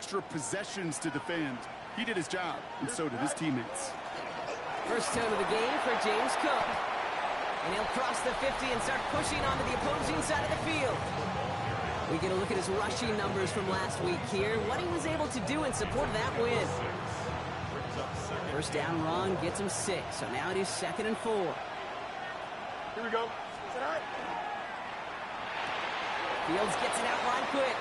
extra possessions to defend. He did his job, and so did his teammates. First tone of the game for James Cook. And he'll cross the 50 and start pushing onto the opposing side of the field. We get a look at his rushing numbers from last week here, what he was able to do in support of that win. First down run gets him 6, so now it is 2nd and 4. Here we go. Fields gets it out line quick.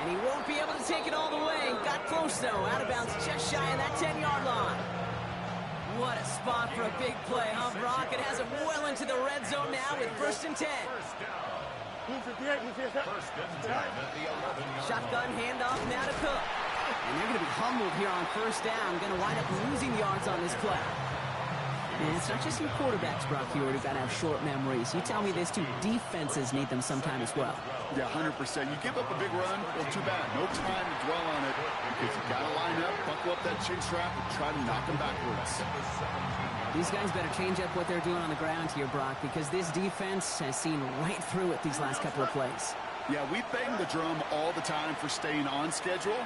And he won't be able to take it all the way. Got close, though. Out of bounds just shy of that 10-yard line. What a spot for a big play, huh, Brock? It has him well into the red zone now with 1st and 10. Shotgun handoff now to Cook. And they're going to be humbled here on 1st down. Going to wind up losing yards on this play. And it's not just your quarterbacks, Brock Huard, who've got to have short memories. You tell me this too, defenses need them sometime as well. Yeah, 100%. You give up a big run, well, too bad. No time to dwell on it because you got to line up, buckle up that chin strap, and try to knock them backwards. These guys better change up what they're doing on the ground here, Brock, because this defense has seen right through it these last couple of plays. Yeah, we bang the drum all the time for staying on schedule.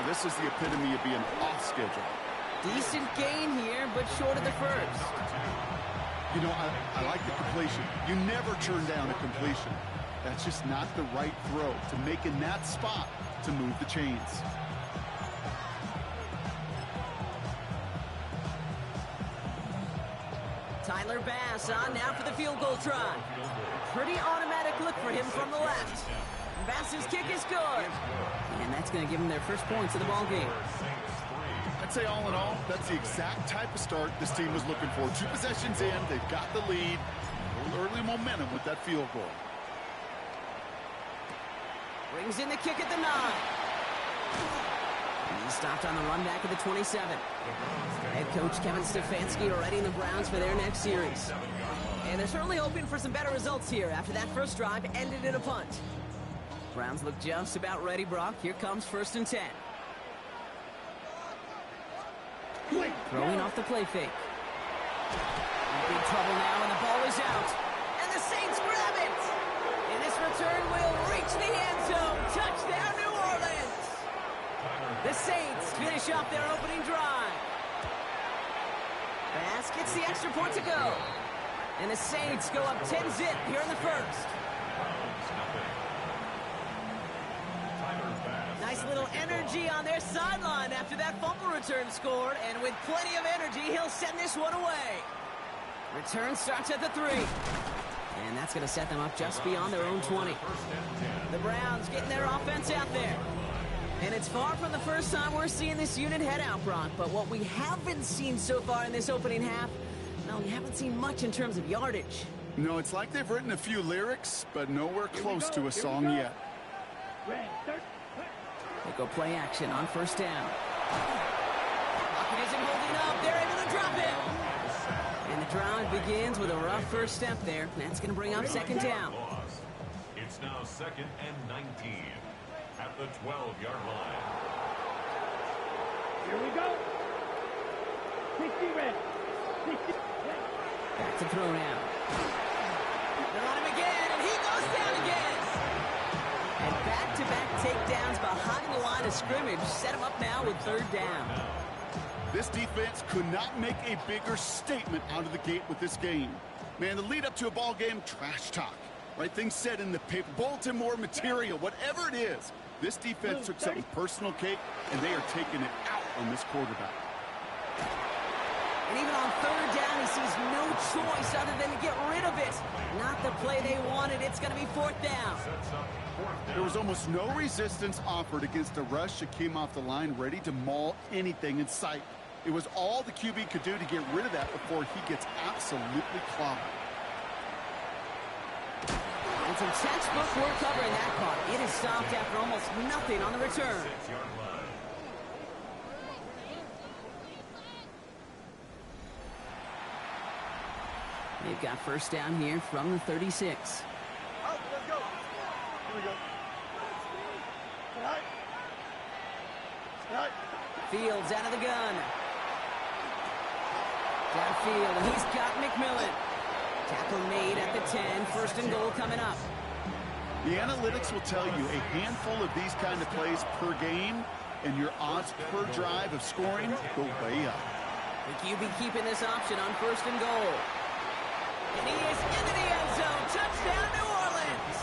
This is the epitome of being off schedule. Decent gain here, but short of the first. You know, I like the completion. You never turn down a completion. That's just not the right throw to make in that spot to move the chains. Tyler Bass on now for the field goal try. Pretty automatic look for him from the left. Bass's kick is good. And that's going to give him their first points of the ball game. I'd say all in all, that's the exact type of start this team was looking for. 2 possessions in, they've got the lead. A little early momentum with that field goal. Brings in the kick at the 9. He's stopped on the run back at the 27. Head coach Kevin Stefanski readying the Browns for their next series. And they're certainly hoping for some better results here after that first drive ended in a punt. Browns look just about ready, Brock. Here comes 1st and 10. Throwing off the play fake. In big trouble now, and the ball is out. And the Saints grab it. And this return will reach the end zone. Touchdown, New Orleans. The Saints finish off their opening drive. Bass gets the extra point to go. And the Saints go up 10-zip here in the first. Nice little energy on their sideline after that fumble return scored, and with plenty of energy, he'll send this one away. Return starts at the 3. And that's going to set them up just beyond their own 20. The Browns getting their offense out there. And it's far from the first time we're seeing this unit head out, Brock, but what we haven't seen so far in this opening half, no, we haven't seen much in terms of yardage. No, it's like they've written a few lyrics, but nowhere close to a song yet. They go play action on 1st down. Pocket isn't holding up. They're able to drop it. And the drive begins with a rough first step there. That's going to bring up 2nd down. It's now 2nd and 19 at the 12-yard line. Here we go. 60 red. 60 red. Back to throw now. They're on him again, and he goes down again. And back-to-back takedowns behind the line of scrimmage set him up now with 3rd down. This defense could not make a bigger statement out of the gate with this game. Man, the lead up to a ball game, trash talk. Right, things said in the paper, bulletin board material, whatever it is. This defense took something personal, Kate, and they are taking it out on this quarterback. And even on 3rd down, he sees no choice other than to get rid of it. Not the play they wanted. It's going to be 4th down. There was almost no resistance offered against a rush that came off the line ready to maul anything in sight. It was all the QB could do to get rid of that before he gets absolutely clobbered. And some textbook work covering that part. It is stopped after almost nothing on the return. They've got 1st down here from the 36. Let's go. Here we go. Fields out of the gun. Downfield, and he's got McMillan. Tackle made at the 10. 1st and goal coming up. The analytics will tell you a handful of these kind of plays per game, and your odds per drive of scoring go way up. The QB keeping this option on 1st and goal. And he is into the end zone. Touchdown, New Orleans.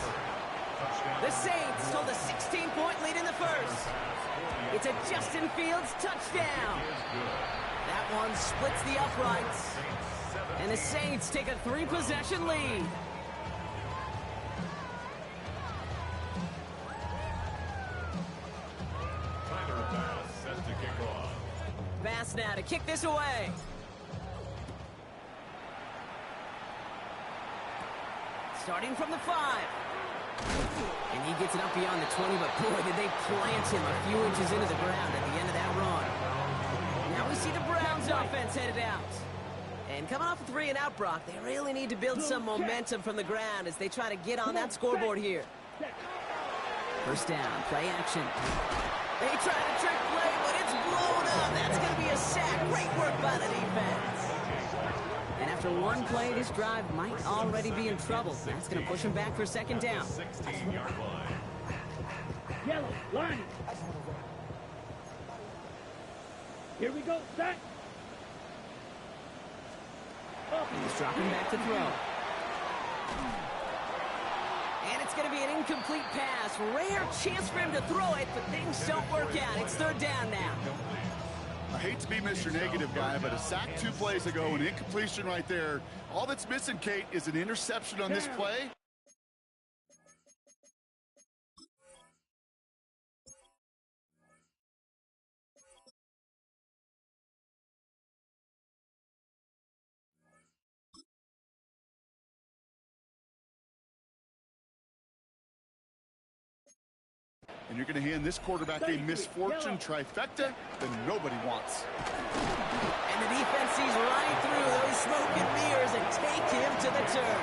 The Saints hold a 16-point lead in the first. It's a Justin Fields touchdown. That one splits the uprights. And the Saints take a 3-possession lead. Bass now to kick this away. Starting from the 5. And he gets it up beyond the 20, but boy, did they plant him a few inches into the ground at the end of that run. Now we see the Browns offense headed out. And coming off a 3-and-out, Brock, they really need to build some momentum from the ground as they try to get on that scoreboard here. First down, play action. They try to trick play, but it's blown up. That's going to be a sack. Great work by the defense. And after one play, this drive might already be in trouble. That's going to push him back for 2nd down. 16-yard line. Yellow, line. Here we go, set. He's dropping back to throw. And it's going to be an incomplete pass. Rare chance for him to throw it, but things don't work out. It's 3rd down now. I hate to be Mr. Negative guy, but a sack 2 plays ago, an incompletion right there. All that's missing, Kate, is an interception on this play. And you're going to hand this quarterback a misfortune trifecta that nobody wants. And the defense sees right through those smoke and mirrors and take him to the turn.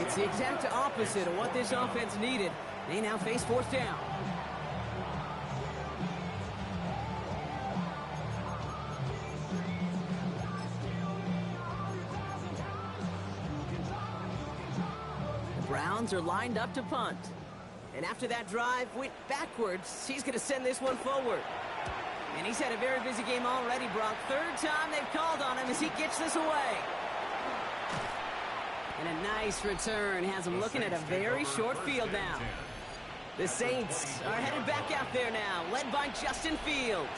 It's the exact opposite of what this offense needed. They now face 4th down. The Browns are lined up to punt. And after that drive went backwards, he's going to send this one forward. And he's had a very busy game already, Brock. 3rd time they've called on him as he gets this away. And a nice return has him looking at a very short field now. The Saints are headed back out there now, led by Justin Fields.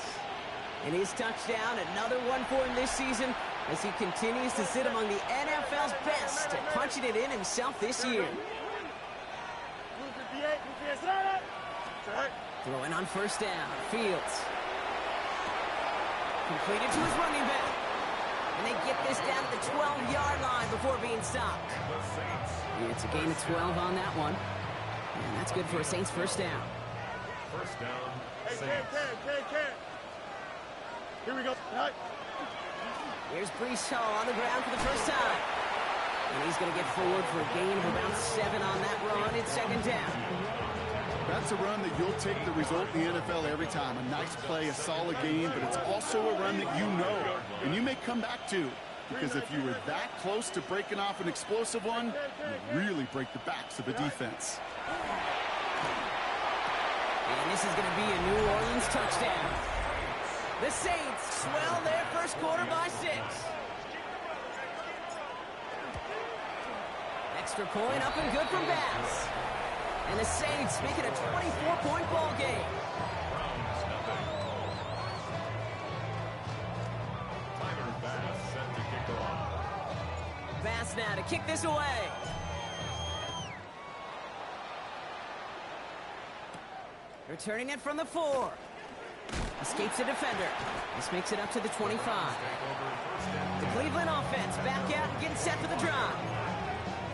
And his touchdown, another one for him this season, as he continues to sit among the NFL's best at punching it in himself this year. Throwing on 1st down, Fields. Completed to his running back. And they get this down at the 12-yard line before being stopped. It's a gain of 12 on that one. And that's good for a Saints 1st down. 1st down, Saints. Here we go. Here's Breece Hall on the ground for the first time. And he's going to get forward for a gain of about 7 on that run. It's 2nd down. That's a run that you'll take the result in the NFL every time. A nice play, a solid game, but it's also a run that you know and you may come back to. Because if you were that close to breaking off an explosive one, you really break the backs of the defense. And this is going to be a New Orleans touchdown. The Saints swell their first quarter by 6. Extra point up and good from Bass. And the Saints make it a 24-point ball game. Browns nothing. Tyler Bass set to kick off. Bass now to kick this away. Returning it from the 4. Escapes the defender. This makes it up to the 25. The Cleveland offense back out and getting set for the drive.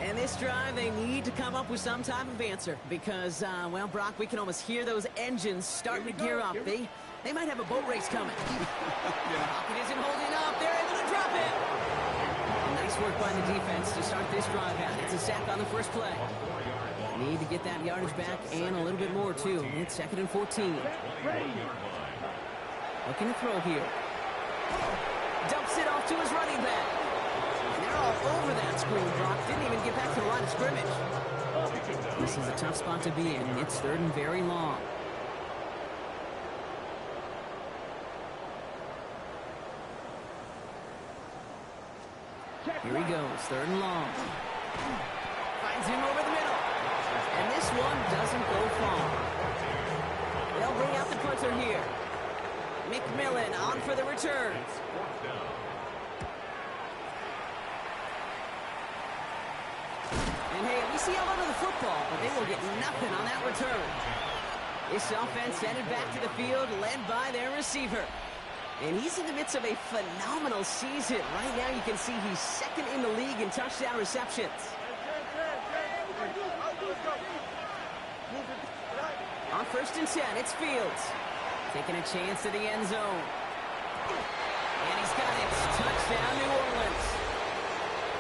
And this drive, they need to come up with some type of answer because, well, Brock, we can almost hear those engines starting to gear up. They might have a boat race coming. Pocket isn't holding up. They're able to drop it. Nice work by the defense to start this drive out. It's a sack on the first play. Need to get that yardage back and a little bit more, too. It's 2nd and 14. Looking to throw here. Dumps it off to his running back. And they're all over that screen, Brock. Didn't even get back to the line of scrimmage. take it down. This is a tough spot to be in. It's third and very long. Here he goes, third and long. Finds him over the middle. And this one doesn't go far. They'll bring out the punter here. McMillan on for the return. It's fourth down. And hey, we see a lot of the football, but they will get nothing on that return. This offense headed back to the field, led by their receiver. And he's in the midst of a phenomenal season. Right now, you can see he's second in the league in touchdown receptions. On first and 10, it's Fields. Taking a chance to the end zone. And he's got it. Touchdown, New Orleans.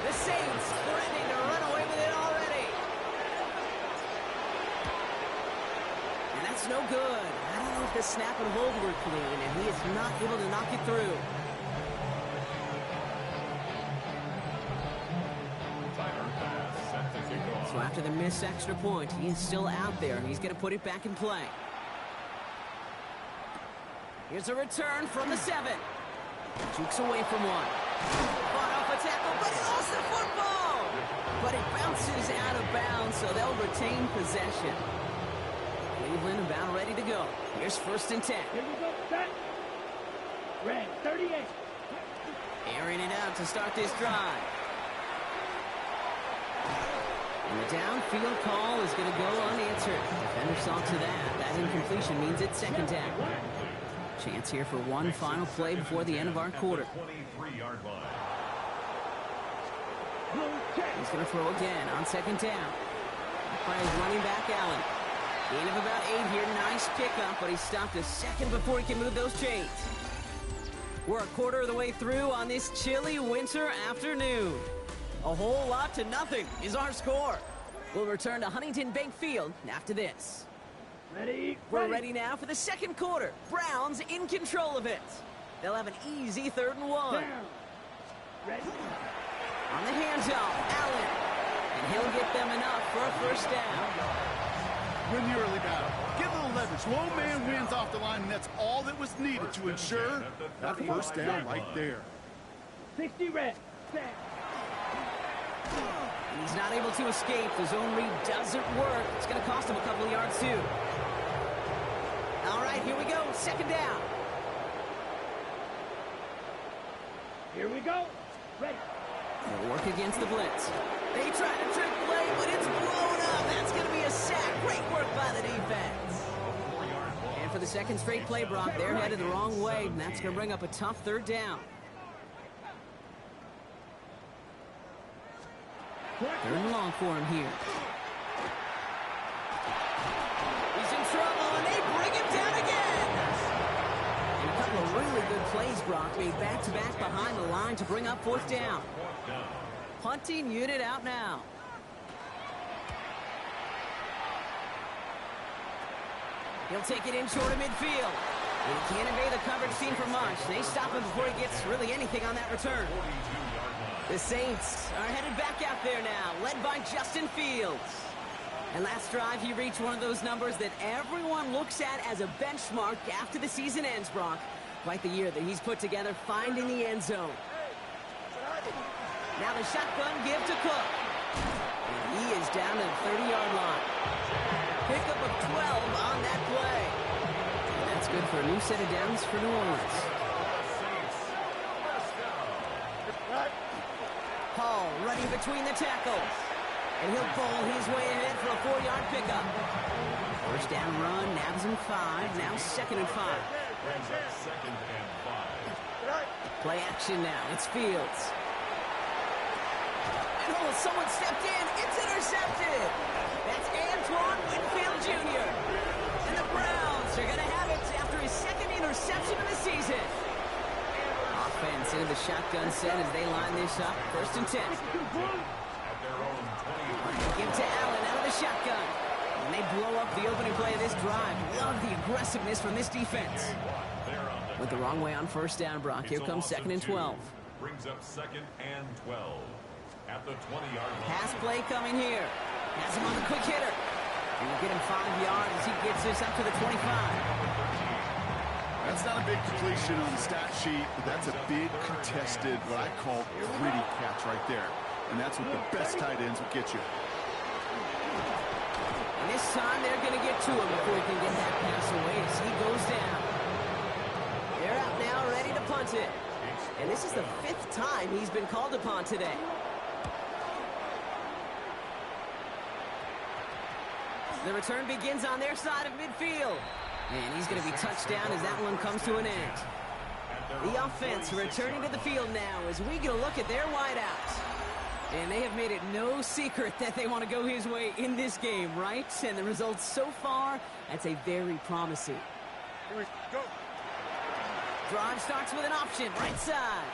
The Saints threatening to run away with it already. And that's no good. I don't know if the snap and hold were clean, and he is not able to knock it through. Timer pass set to kick off. So after the missed extra point, he is still out there. He's going to put it back in play. Here's a return from the 7. Jukes away from one. Fought off a tackle, but he lost the football. But it bounces out of bounds, so they'll retain possession. Cleveland about ready to go. Here's first and 10. Here we go, set. Red, 38. Airing it out to start this drive. And the downfield call is going to go unanswered. Defender saw to that. That incompletion means it's second down. Chance here for one final play before the end of our quarter. 23-yard line. He's going to throw again on second down. By his running back, Allen. Gain of about 8 here. Nice pickup, but he stopped a second before he can move those chains. We're a quarter of the way through on this chilly winter afternoon. A whole lot to nothing is our score. We'll return to Huntington Bank Field after this. Ready? We're ready now for the second quarter. Browns in control of it. They'll have an easy third and 1. Down. Ready? On the handoff, Allen. And he'll get them enough for a first down. Win the early battle. Get a little leverage. Low man wins off the line, and that's all that was needed to ensure that first down right there. 60 red. Set. He's not able to escape. The zone read doesn't work. It's going to cost him a couple of yards, too. All right, here we go. Second down. Here we go. Ready. They'll work against the blitz. They try to trick play, but it's blown up. That's going to be a sack. Great work by the defense. And for the second straight play, Brock, they're headed the wrong way, and that's going to bring up a tough third down. Third and long for him here. He's in trouble, and they bring him down again. And a couple of really good plays, Brock, made back-to-back behind the line to bring up fourth down. Punting unit out now. He'll take it in short of midfield. He can't evade the coverage team for much. They stop him before he gets really anything on that return. The Saints are headed back out there now, led by Justin Fields. And last drive, he reached one of those numbers that everyone looks at as a benchmark after the season ends, Brock. Quite the year that he's put together, finding the end zone. Now the shotgun give to Cook. And he is down to the 30-yard line. Pickup of 12 on that play. And that's good for a new set of downs for New Orleans. Hall running between the tackles. And he'll bowl his way ahead for a 4-yard pickup. First down run, nabs him 5. Now second and 5. Brings up second and 5. Play action now. It's Fields. And oh, someone stepped in. It's intercepted. That's Antoine Winfield Jr. And the Browns are going to have it after his second interception of the season. Offense into the shotgun set as they line this up. First and 10. At their own 20. Give to Allen out of the shotgun. And they blow up the opening play of this drive. Love the aggressiveness from this defense. Went the wrong way on first down, Brock. Here comes second and 12. Brings up second and 12. At the 20-yard line. Pass play coming here. Has him on the quick hitter. And will get him 5 yards as he gets this up to the 25. That's not a big completion on the stat sheet, but that's a big contested, what I call gritty catch right there. And that's what the best tight ends will get you. And this time they're going to get to him before he can get that pass away as he goes down. They're out now ready to punt it. And this is the 5th time he's been called upon today. The return begins on their side of midfield. And he's going to be touched down as that one comes to an end. The offense returning to the field now as we get a look at their wideouts. And they have made it no secret that they want to go his way in this game, right? And the results so far, that's a very promising. Here we go. Drive starts with an option, right side.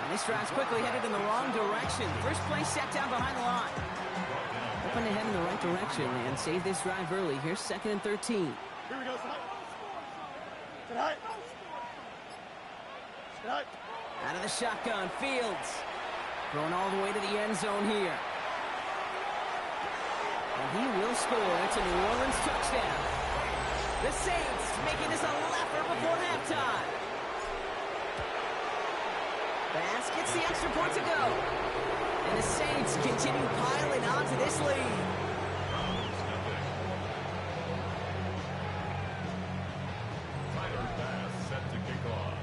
And this drive's quickly headed in the wrong direction. First play set down behind the line. Hoping to head in the right direction and save this drive early. Here's 2nd and 13. Here we go. Sit high. Sit high. Out of the shotgun, Fields. Thrown all the way to the end zone here. And he will score. It's a New Orleans touchdown. The Saints making this a laugher before halftime. Bass gets the extra point to go. And the Saints continue piling on to this lead. Tyler Bass set to kick off.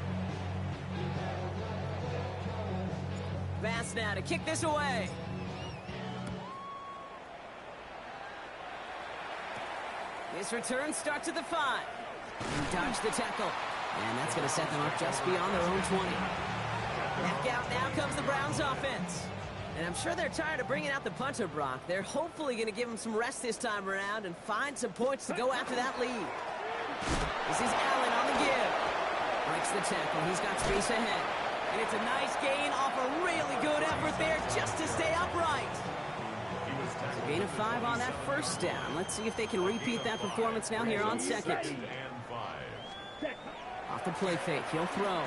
Bass now to kick this away. This return starts at the 5. He dodged the tackle. And that's going to set them up just beyond their own 20. Back out now comes the Browns offense. And I'm sure they're tired of bringing out the punter, Brock. They're hopefully going to give him some rest this time around and find some points to go after that lead. This is Allen on the give. Breaks the tackle. He's got space ahead. And it's a nice gain off a really good effort there just to stay upright. It's a gain of 5 on that first down. Let's see if they can repeat that performance now here on 2nd. 2nd and 5. Off the play fake. He'll throw.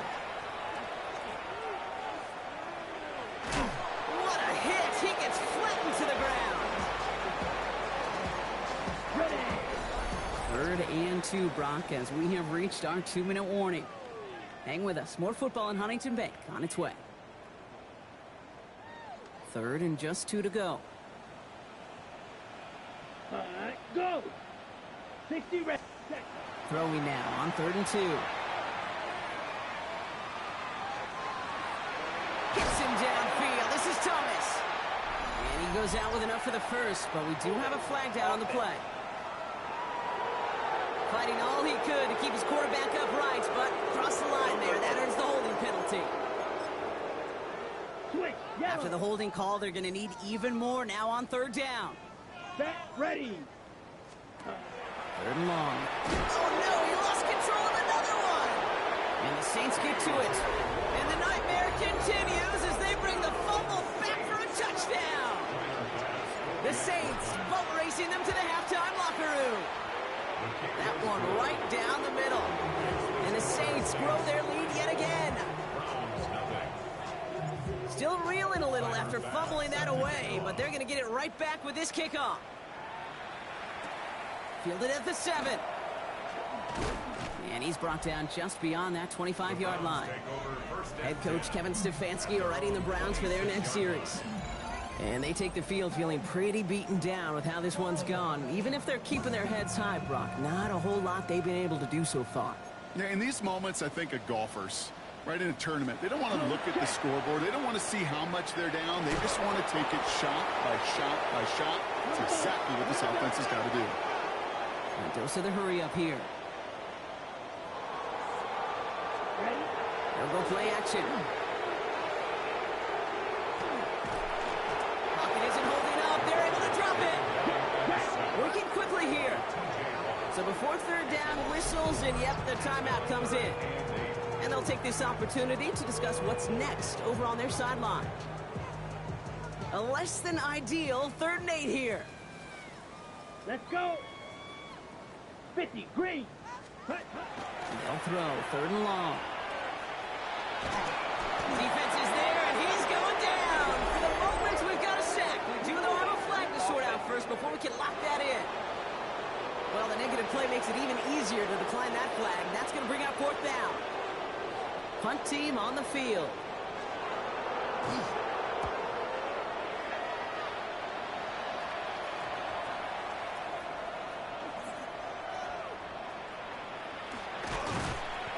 What a hit! He gets flattened to the ground. 3rd and 2, Brock, as we have reached our 2-minute warning. Hang with us. More football in Huntington Bank on its way. 3rd and just 2 to go. All right, go. 60 reps. Throwing now on 3rd and 2. Gets him downfield. This is Thomas. And he goes out with enough for the first, but we do have a flag down on the play. Fighting all he could to keep his quarterback upright, but crossed the line there. That earns the holding penalty. Switch. Yellow. After the holding call, they're going to need even more now on 3rd down. Set. Ready. 3rd and long. Oh, no, he lost control of another one. And the Saints get to it. And the nightmare continues as they bring the fumble back for a touchdown. The Saints boat racing them to the halftime locker room. That one right down the middle. And the Saints grow their lead yet again. Still reeling a little after fumbling that away, but they're going to get it right back with this kickoff. Fielded at the 7. And he's brought down just beyond that 25-yard line. Head coach Kevin Stefanski readying the Browns for their next series. And they take the field feeling pretty beaten down with how this one's gone. Even if they're keeping their heads high, Brock, not a whole lot they've been able to do so far. Yeah, in these moments, I think of golfers, right, in a tournament. They don't want to look at the scoreboard. They don't want to see how much they're down. They just want to take it shot by shot by shot. That's exactly what this offense has got to do. And dose of the hurry up here. Ready. They'll go play action. Pocket isn't holding up. They're able to drop it. Working quickly here. So before 3rd down whistles, and yep, the timeout comes in. And they'll take this opportunity to discuss what's next over on their sideline. A less than ideal 3rd and 8 here. Let's go. 50. Green. They'll throw 3rd and long. Defense is there, and he's going down. For the moment, we've got a sack. We do, though, have a flag to sort out first. first before we can lock that in. Well, the negative play makes it even easier to decline that flag. That's going to bring out 4th down. Punt team on the field.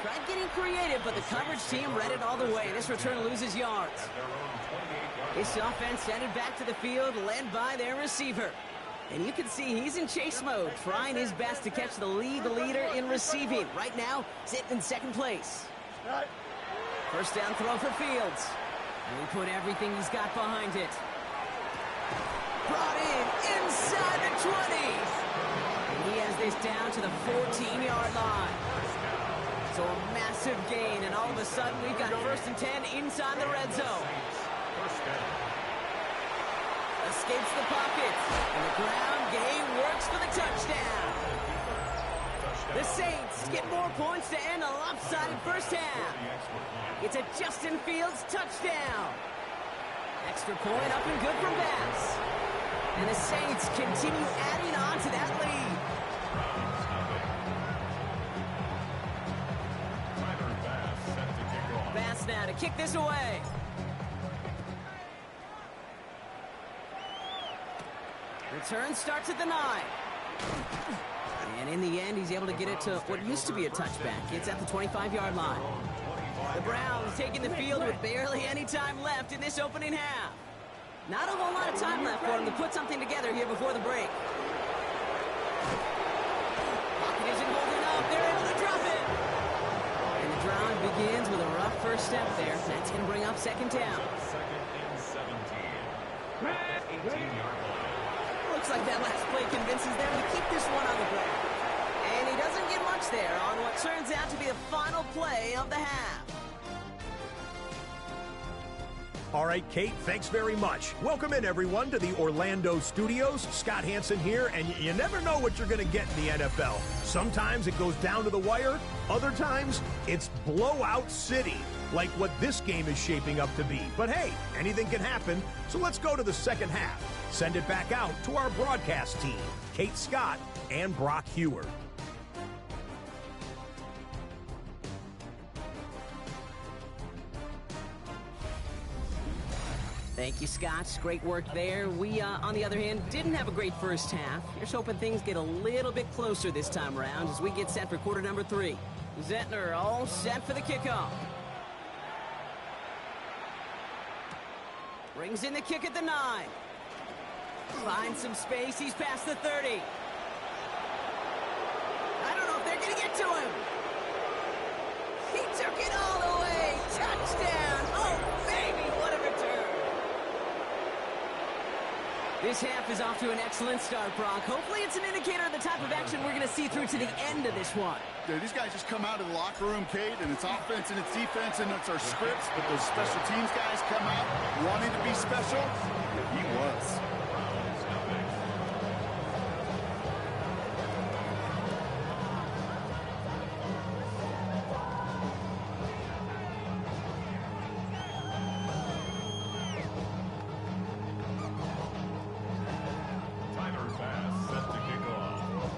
Tried getting creative, but the coverage team read it all the way. This return loses yards. This offense headed back to the field, led by their receiver. And you can see he's in chase mode, trying his best to catch the league leader in receiving. Right now, sitting in 2nd place. First down throw for Fields. And he put everything he's got behind it. Brought in inside the 20. And he has this down to the 14-yard line. So a massive gain, and all of a sudden we've got 1st and 10 inside the red zone. Escapes the pocket, and the ground game works for the touchdown. The Saints get more points to end a lopsided first half. It's a Justin Fields touchdown. Extra point up and good from Bass. And the Saints continue adding on to that lead. Bass now to kick this away. Return starts at the 9. And in the end, he's able to get it to what used to be a touchback. It's at the 25-yard line. The Browns taking the field with barely any time left in this opening half. Not a whole lot of time left for him to put something together here before the break. Pocket isn't holding up. They're able to drop it. And the drive begins with a rough first step there. That's going to bring up 2nd down. 2nd and 17. 18-yard line. Looks like that last play convinces them to keep this one on the ground. And he doesn't get much there on what turns out to be the final play of the half. All right, Kate, thanks very much. Welcome in, everyone, to the Orlando studios. Scott Hansen here, and you never know what you're going to get in the NFL. Sometimes it goes down to the wire. Other times, it's blowout city, like what this game is shaping up to be. But hey, anything can happen, so let's go to the second half. Send it back out to our broadcast team, Kate Scott and Brock Hewer. Thank you, Scott. Great work there. We, on the other hand, didn't have a great first half. Here's hoping things get a little bit closer this time around as we get set for quarter number 3. Zettner all set for the kickoff. Brings in the kick at the 9. Finds some space. He's past the 30. I don't know if they're going to get to him. He took it all the way. Touchdown. Oh, baby, what a return. This half is off to an excellent start, Brock. Hopefully it's an indicator of the type of action we're going to see through to the end of this one. Yeah, these guys just come out of the locker room, Kate, and it's offense and it's defense and it's our scripts, but those special teams guys come out wanting to be special. Yeah, he was.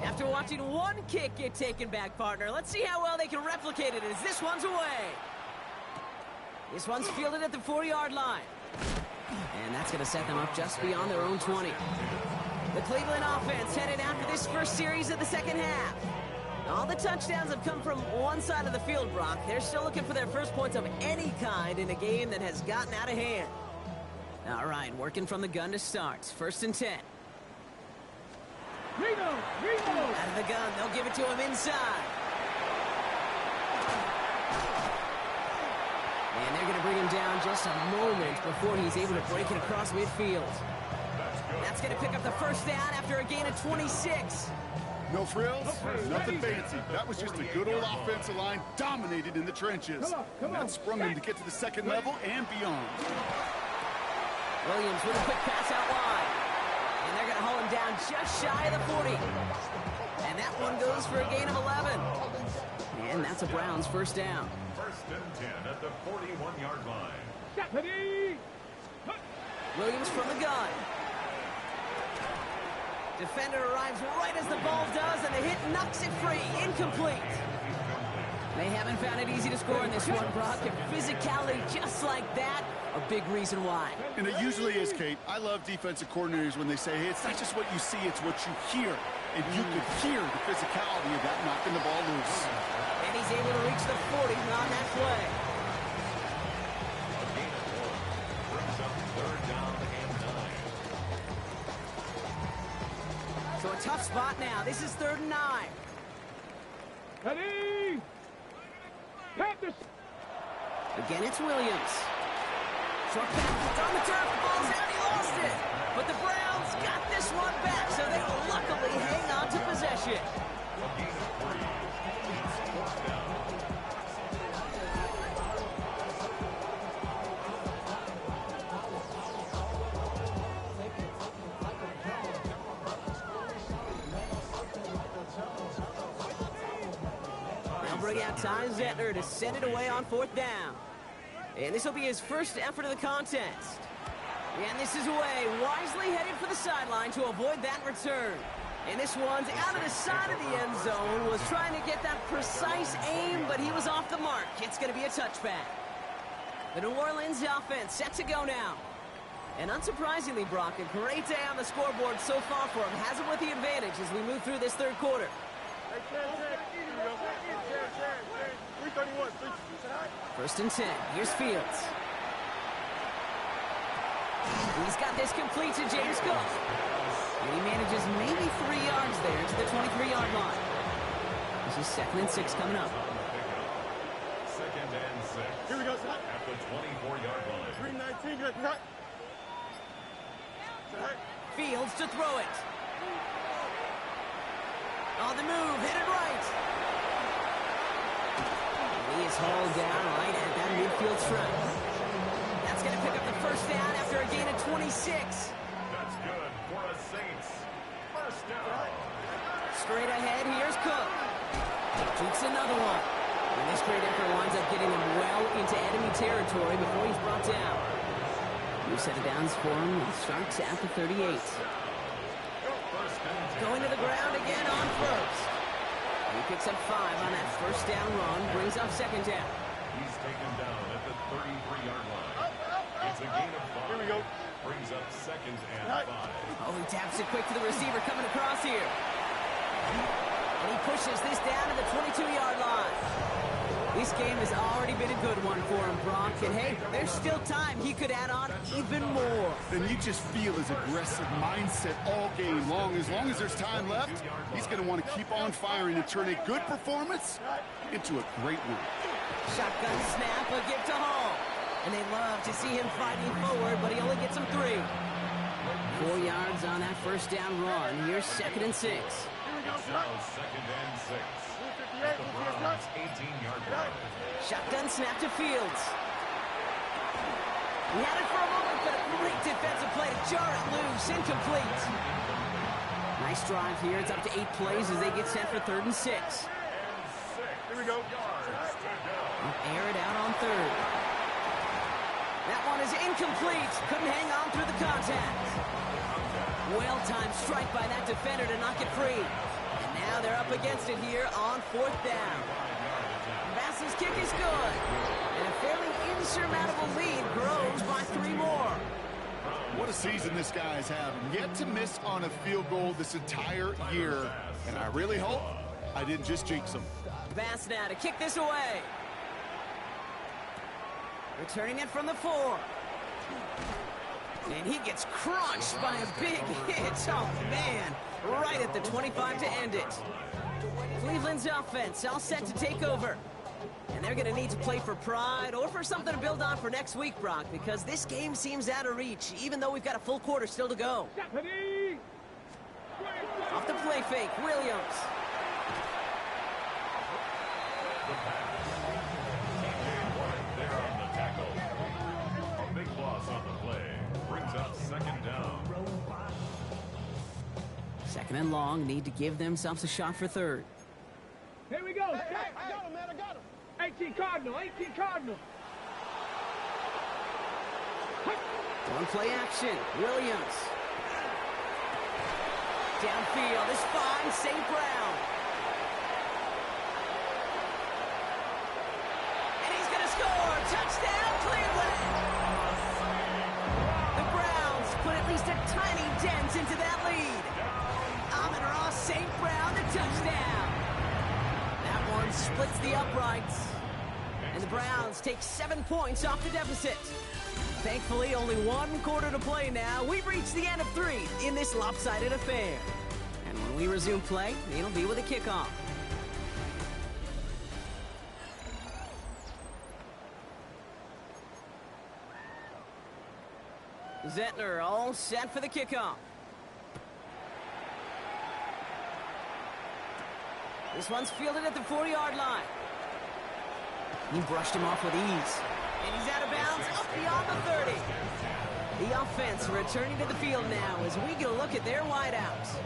After watching one kick get taken back, partner, let's see how well they can replicate it as this one's away. This one's fielded at the 40-yard line. And that's going to set them up just beyond their own 20. The Cleveland offense headed after this first series of the second half. All the touchdowns have come from one side of the field, Brock. They're still looking for their first points of any kind in a game that has gotten out of hand. All right, working from the gun to start. 1st and 10. Reno! Out of the gun, they'll give it to him inside. And they're going to bring him down just a moment before he's able to break it across midfield. That's going to pick up the first down after a gain of 26. No frills, nothing fancy. That was just a good old offensive line dominated in the trenches. And that sprung them to get to the second level and beyond. Williams with a quick pass out wide. And they're going to haul him down just shy of the 40. And that one goes for a gain of 11. And that's a Browns first down. 1st and 10 at the 41-yard line. Deputy! Williams from the gun. Defender arrives right as the ball does, and the hit knocks it free. Incomplete. They haven't found it easy to score in this one, Brock. And physicality just like that, a big reason why. And it usually is, Kate. I love defensive coordinators when they say, hey, it's not just what you see, it's what you hear. And you could hear the physicality of that knocking the ball loose. And he's able to reach the 40 on that play. A gain of 1 brings up 3rd down and 9. So a tough spot now. This is 3rd and 9. Ready? Panthers. Again, it's Williams. Short pass on the turf. The ball's out. He lost it. But the Browns got this one back, so they will luckily hang on to possession. A gain of 3. It's 4th down. They'll bring out Ty Zettler to send it away on 4th down. And this will be his first effort of the contest. And this is away, wisely headed for the sideline to avoid that return. And this one's out of the side of the end zone, was trying to get that precise aim, but he was off the mark. It's going to be a touchback. The New Orleans offense set to go now. And unsurprisingly, Brock, a great day on the scoreboard so far for him. Has him with the advantage as we move through this 3rd quarter. First and 10. Here's Fields. He's got this complete to James Cook. And he manages maybe 3 yards there to the 23-yard line. This is 2nd and 6 coming up. 2nd and 6. Here we go, son. At the 24-yard line. 319, good. Cut. Fields to throw it. On the move, headed right. He is hauled down right at that midfield stripe. That's going to pick up the 1st down after a gain of 26. That's good for a Saints. 1st down. Straight ahead, here's Cook. Shoots another one. And this great effort winds up getting him well into enemy territory before he's brought down. New set of downs for him. He starts at the 38. Going to the ground again on 1st. He picks up 5 on that 1st down run, brings up 2nd down. He's taken down at the 33-yard line. It's a gain of 5. Here we go. Brings up 2nd and 5. Oh, he taps it quick to the receiver coming across here. And he pushes this down to the 22-yard line. This game has already been a good one for him, Brock. And hey, there's still time. He could add on even more. And you just feel his aggressive mindset all game long. As long as there's time left, he's going to want to keep on firing and turn a good performance into a great one. Shotgun snap, a gift to Hall. And they love to see him fighting forward, but he only gets them 3. 4 yards on that 1st down run. Here's 2nd and 6. It's now 2nd and 6. At the Browns' 18-yard line. Shotgun snap to Fields. He had it for a moment, but a great defensive play to jar it loose. Incomplete. Nice drive here. It's up to 8 plays as they get set for 3rd and 6. Here we go. Air it out on 3rd. That one is incomplete. Couldn't hang on through the contact. Well-timed strike by that defender to knock it free. And now they're up against it here on 4th down. Bass's kick is good. And a fairly insurmountable lead grows by 3 more. What a season this guy is having. Yet to miss on a field goal this entire year. And I really hope I didn't just jinx him. Bass now to kick this away. Returning it from the 4. And he gets crunched by a big hit. Oh, man. Right at the 25 to end it. Cleveland's offense all set to take over. And they're going to need to play for pride or for something to build on for next week, Brock, because this game seems out of reach, even though we've got a full quarter still to go. Off the play fake, Williams. The pass. TJ Watt there on the tackle. A big loss on the play. Brings up 2nd down. 2nd and long, need to give themselves a shot for 3rd. Here we go. I got him, man. I got him. 18 Cardinal. 18 Cardinal. One play action. Williams. downfield. This finds St. Brown. And he's going to score. Touchdown, Cleveland. The Browns put at least a tiny dent into that lead. Amon-Ra St. Brown, the touchdown. That one splits the uprights. And the Browns take 7 points off the deficit. Thankfully, only 1 quarter to play now. We've reached the end of 3 in this lopsided affair. And when we resume play, it'll be with a kickoff. Zentner all set for the kickoff. This one's fielded at the 4-yard line. He brushed him off with ease. And he's out of bounds up beyond the 30. The offense returning to the field now as we get a look at their wideouts.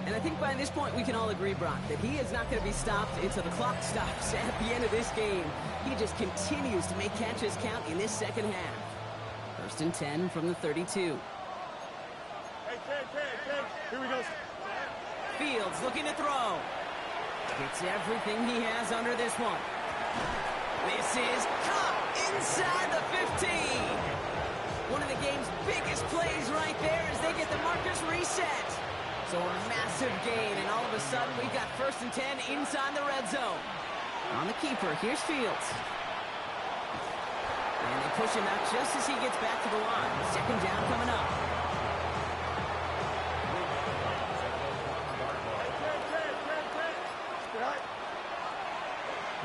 And I think by this point we can all agree, Brock, that he is not going to be stopped until the clock stops at the end of this game. He just continues to make catches count in this second half. 1st and 10 from the 32. Hey, here we go. Fields looking to throw. Gets everything he has under this one. This is caught inside the 15. One of the game's biggest plays right there as they get the markers reset. So a massive gain, and all of a sudden we've got 1st and 10 inside the red zone. On the keeper, here's Fields. And they push him out just as he gets back to the line. 2nd down coming up.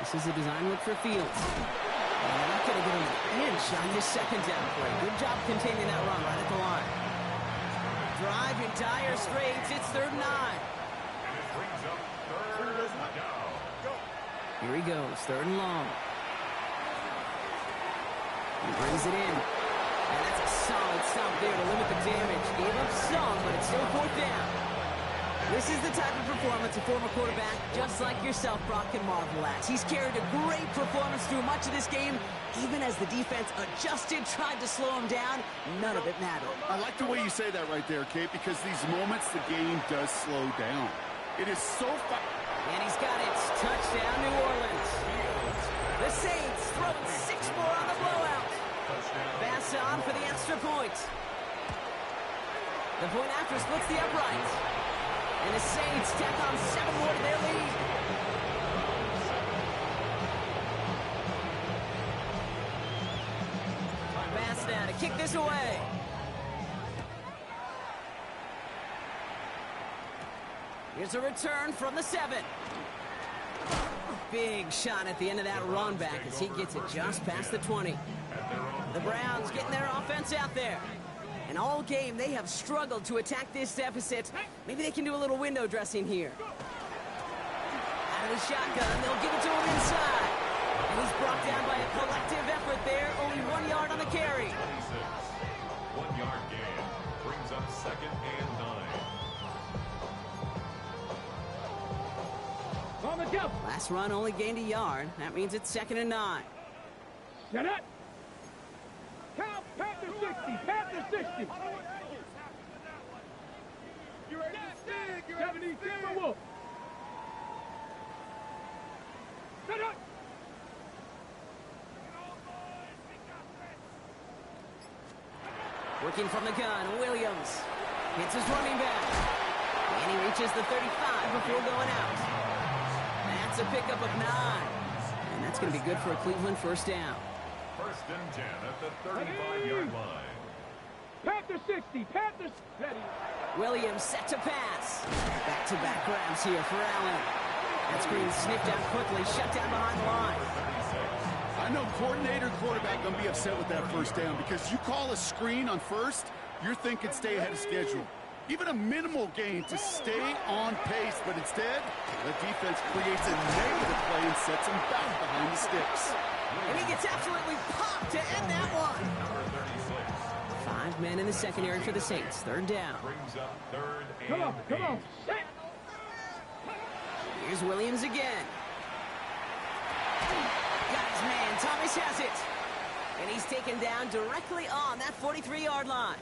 This is a design look for Fields. And they're not going to get him an inch on this 2nd down play. Good job containing that run right at the line. Drive in dire straits. It's 3rd and 9. And it brings up 3rd down. Here he goes, 3rd and long. He brings it in. And that's a solid stop there to limit the damage. Gave up some, but it's still 4th down. This is the type of performance a former quarterback, just like yourself, Brock, can marvel at. He's carried a great performance through much of this game. Even as the defense adjusted, tried to slow him down, none of it mattered. I like the way you say that right there, Kate, because these moments the game does slow down. It is so fast. And he's got it. Touchdown, New Orleans. The Saints throwing 6 more on the blowout. Pass on for the extra point. The point after splits the uprights. And the Saints tack on 7 more to their lead. Pass now to kick this away. Here's a return from the 7. Big shot at the end of that run back as he gets it just past the 20. The Browns getting their offense out there. And all game, they have struggled to attack this deficit. Maybe they can do a little window dressing here. Out of the shotgun, they'll give it to him inside. And he's brought down by a collective effort there. Only 1 yard on the carry. 1 yard gain brings up 2nd and 9. On the jump. Last run only gained a yard. That means it's 2nd and 9. Set up. Count. Panther 60. Panther 60. You ready to stick? 70. Silver Wolf. Set up. Working from the gun, Williams hits his running back. And he reaches the 35 before going out. That's a pickup of 9. And that's going to be good for a Cleveland 1st down. 1st and 10 at the 35-yard line. Panther 60. Panther steady. Williams set to pass. Back-to-back grabs here for Allen. That screen sniffed out quickly, shut down behind the line. I know coordinator quarterback going to be upset with that 1st down because you call a screen on 1st, you're thinking stay ahead of schedule. Even a minimal gain to stay on pace, but instead, the defense creates a negative play and sets him back behind the sticks. And he gets absolutely popped to end that one. Number 36. 5 men in the secondary for the Saints. 3rd down. Brings up 3rd and Come on. Come on. 8. Set. Here's Williams again. Got his man. Thomas has it. And he's taken down directly on that 43-yard line.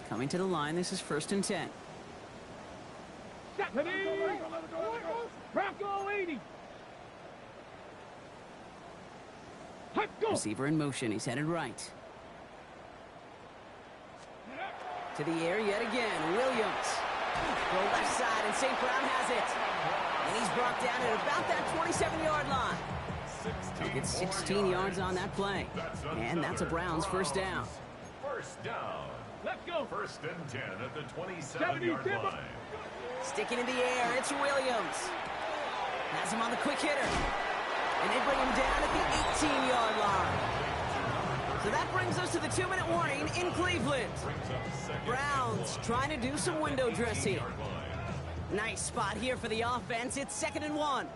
Coming to the line, this is 1st and 10. Bronco 80. Receiver in motion. He's headed right. To the air yet again. Williams. Go left side, and St. Brown has it. And he's brought down at about that 27-yard line. He'll get 16 yards on that play. And that's a Browns first down. First down. Let's go. First and 10 at the 27-yard line. Sticking in the air, it's Williams. Has him on the quick hitter. And they bring him down at the 18-yard line. So that brings us to the 2-minute warning in Cleveland. Browns trying to do some window dressing. Nice spot here for the offense. It's 2nd and 1.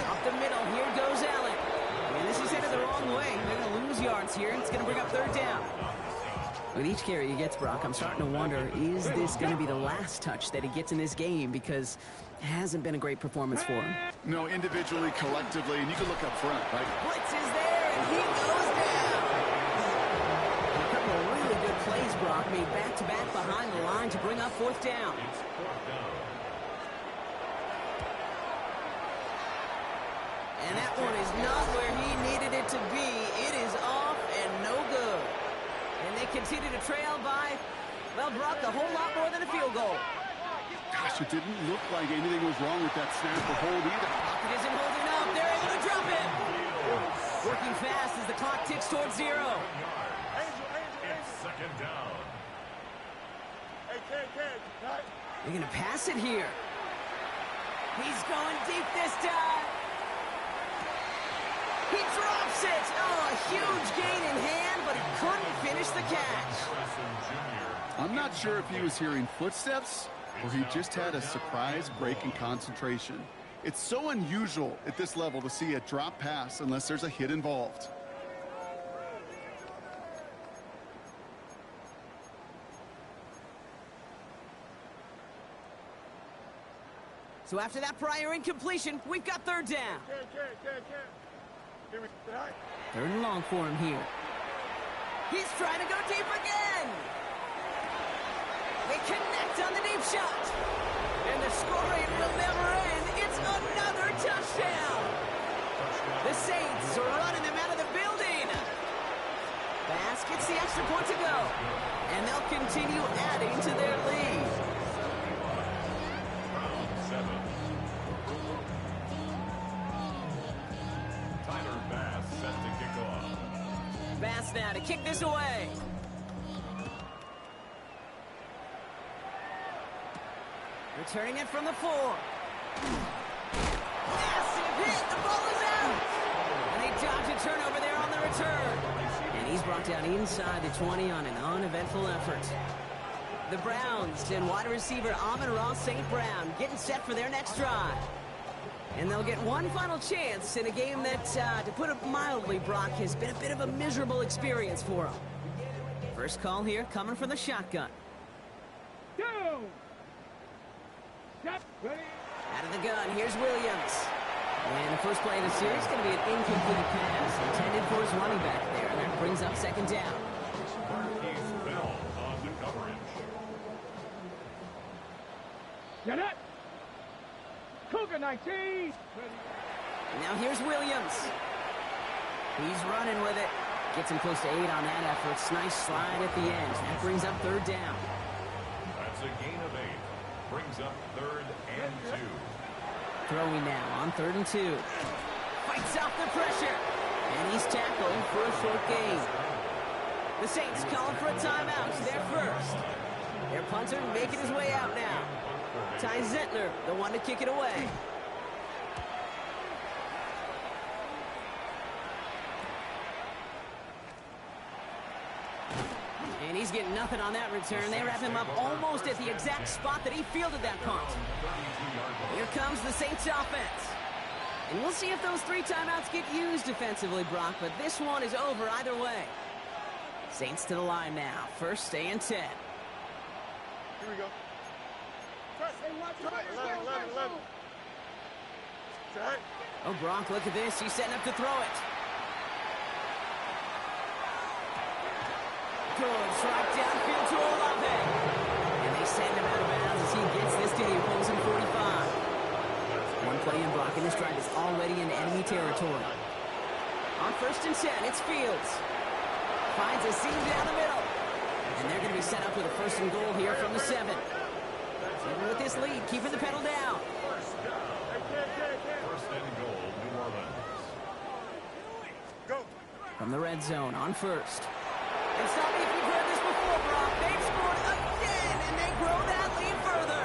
Up the middle, here goes Allen. And this is headed the wrong way. They're going to lose yards here, and it's going to bring up 3rd down. With each carry he gets, Brock, I'm starting to wonder, is this going to be the last touch that he gets in this game? Because it hasn't been a great performance for him. No, individually, collectively, and you can look up front, right? Blitz is there, and he goes down. A couple of really good plays, Brock, made back-to-back behind the line to bring up 4th down. It's 4th down. And that one is not where he needed it to be. It is off and no good. And they continue to trail by, well, Brock, a whole lot more than a field goal. Gosh, it didn't look like anything was wrong with that snap or hold either. Pocket isn't holding up. They're able to drop it. Working fast as the clock ticks towards 0. It's 2nd down. They're going to pass it here. He's going deep this time. He drops it. Oh, a huge gain in hand, but he couldn't finish the catch. I'm not sure if he was hearing footsteps or he just had a surprise break in concentration. It's so unusual at this level to see a drop pass unless there's a hit involved. So after that prior incompletion, we've got 3rd down. 3rd and long for him here. He's trying to go deep again. They connect on the deep shot. And the scoring will never end. It's another touchdown. The Saints are running them out of the building. Bass gets the extra point to go. And they'll continue adding to their lead. Round 7. Tyler Bass set to kick off. Bass now to kick this away. Returning it from the 4. Massive hit. The ball is out. And they dodge a turnover there on the return. And he's brought down inside the 20 on an uneventful effort. The Browns and wide receiver Amon-Ra St. Brown getting set for their next drive. And they'll get one final chance in a game that, to put it mildly, Brock, has been a bit of a miserable experience for them. First call here coming from the shotgun. Go. Step. Ready. Out of the gun, here's Williams. And the first play of the series is going to be an incomplete pass intended for his running back there. And that brings up 2nd down. Marquise Bell on the coverage. Get it. Cougar 19. Now here's Williams. He's running with it. Gets him close to 8 on that effort. Nice slide at the end. That brings up 3rd down. That's a gain of 8. Brings up 3rd and 2. Throwing now on 3rd and 2. Fights off the pressure. And he's tackled for a short gain. The Saints calling for a timeout. They're first. Their punter making his way out now. Ty Zentner, the one to kick it away. And he's getting nothing on that return. They wrap him up almost at the exact spot that he fielded that punt. Here comes the Saints offense. And we'll see if those 3 timeouts get used defensively, Brock, but this one is over either way. Saints to the line now. 1st and 10. Here we go. 11. Oh, Brock, look at this. He's setting up to throw it. Good. Strike downfield to Olave. And they send him out of bounds as he gets this to the opposing 45. One play in blocking this drive is already in enemy territory. On 1st and 10, it's Fields. Finds a seam down the middle. And they're going to be set up with a 1st and goal here from the 7. Even with this lead, keeping the pedal down. First and goal, New Orleans. Go. From the red zone on 1st. And stop me if you've heard this before, Brock. They've scored again, and they grow that lead further.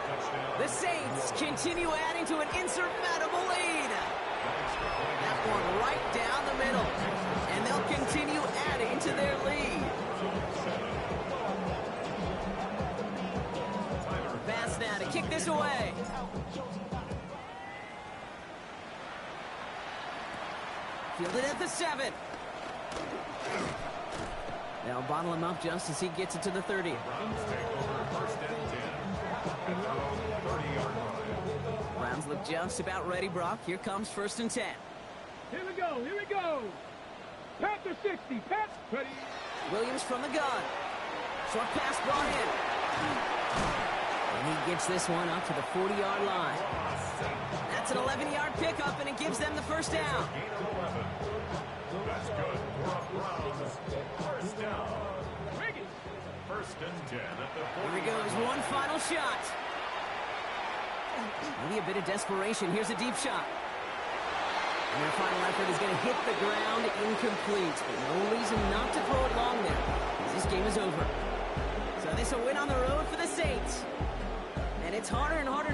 Touchdown. The Saints continue adding to an insurmountable lead. That one right down the middle. And they'll continue adding to their lead. Pass now to kick this away. Fielded at the 7. They'll bottle him up just as he gets it to the 30. Browns take over 1st and 10 at their own 30-yard line. Browns look just about ready, Brock. Here comes 1st and 10. Here we go. Here we go. Panther 60. Pat. Ready. Williams from the gun. Short pass brought in. And he gets this one up to the 40-yard line. That's an 11-yard pickup, and it gives them the 1st down. Gain of 11. That's good. We're up Browns. 1st down. 1st and 10 at the 40. Here he goes, one final shot. Maybe a bit of desperation. Here's a deep shot. And their final effort is going to hit the ground incomplete. But no reason not to throw it long there, as this game is over. So this a win on the road for the Saints. And it's harder and harder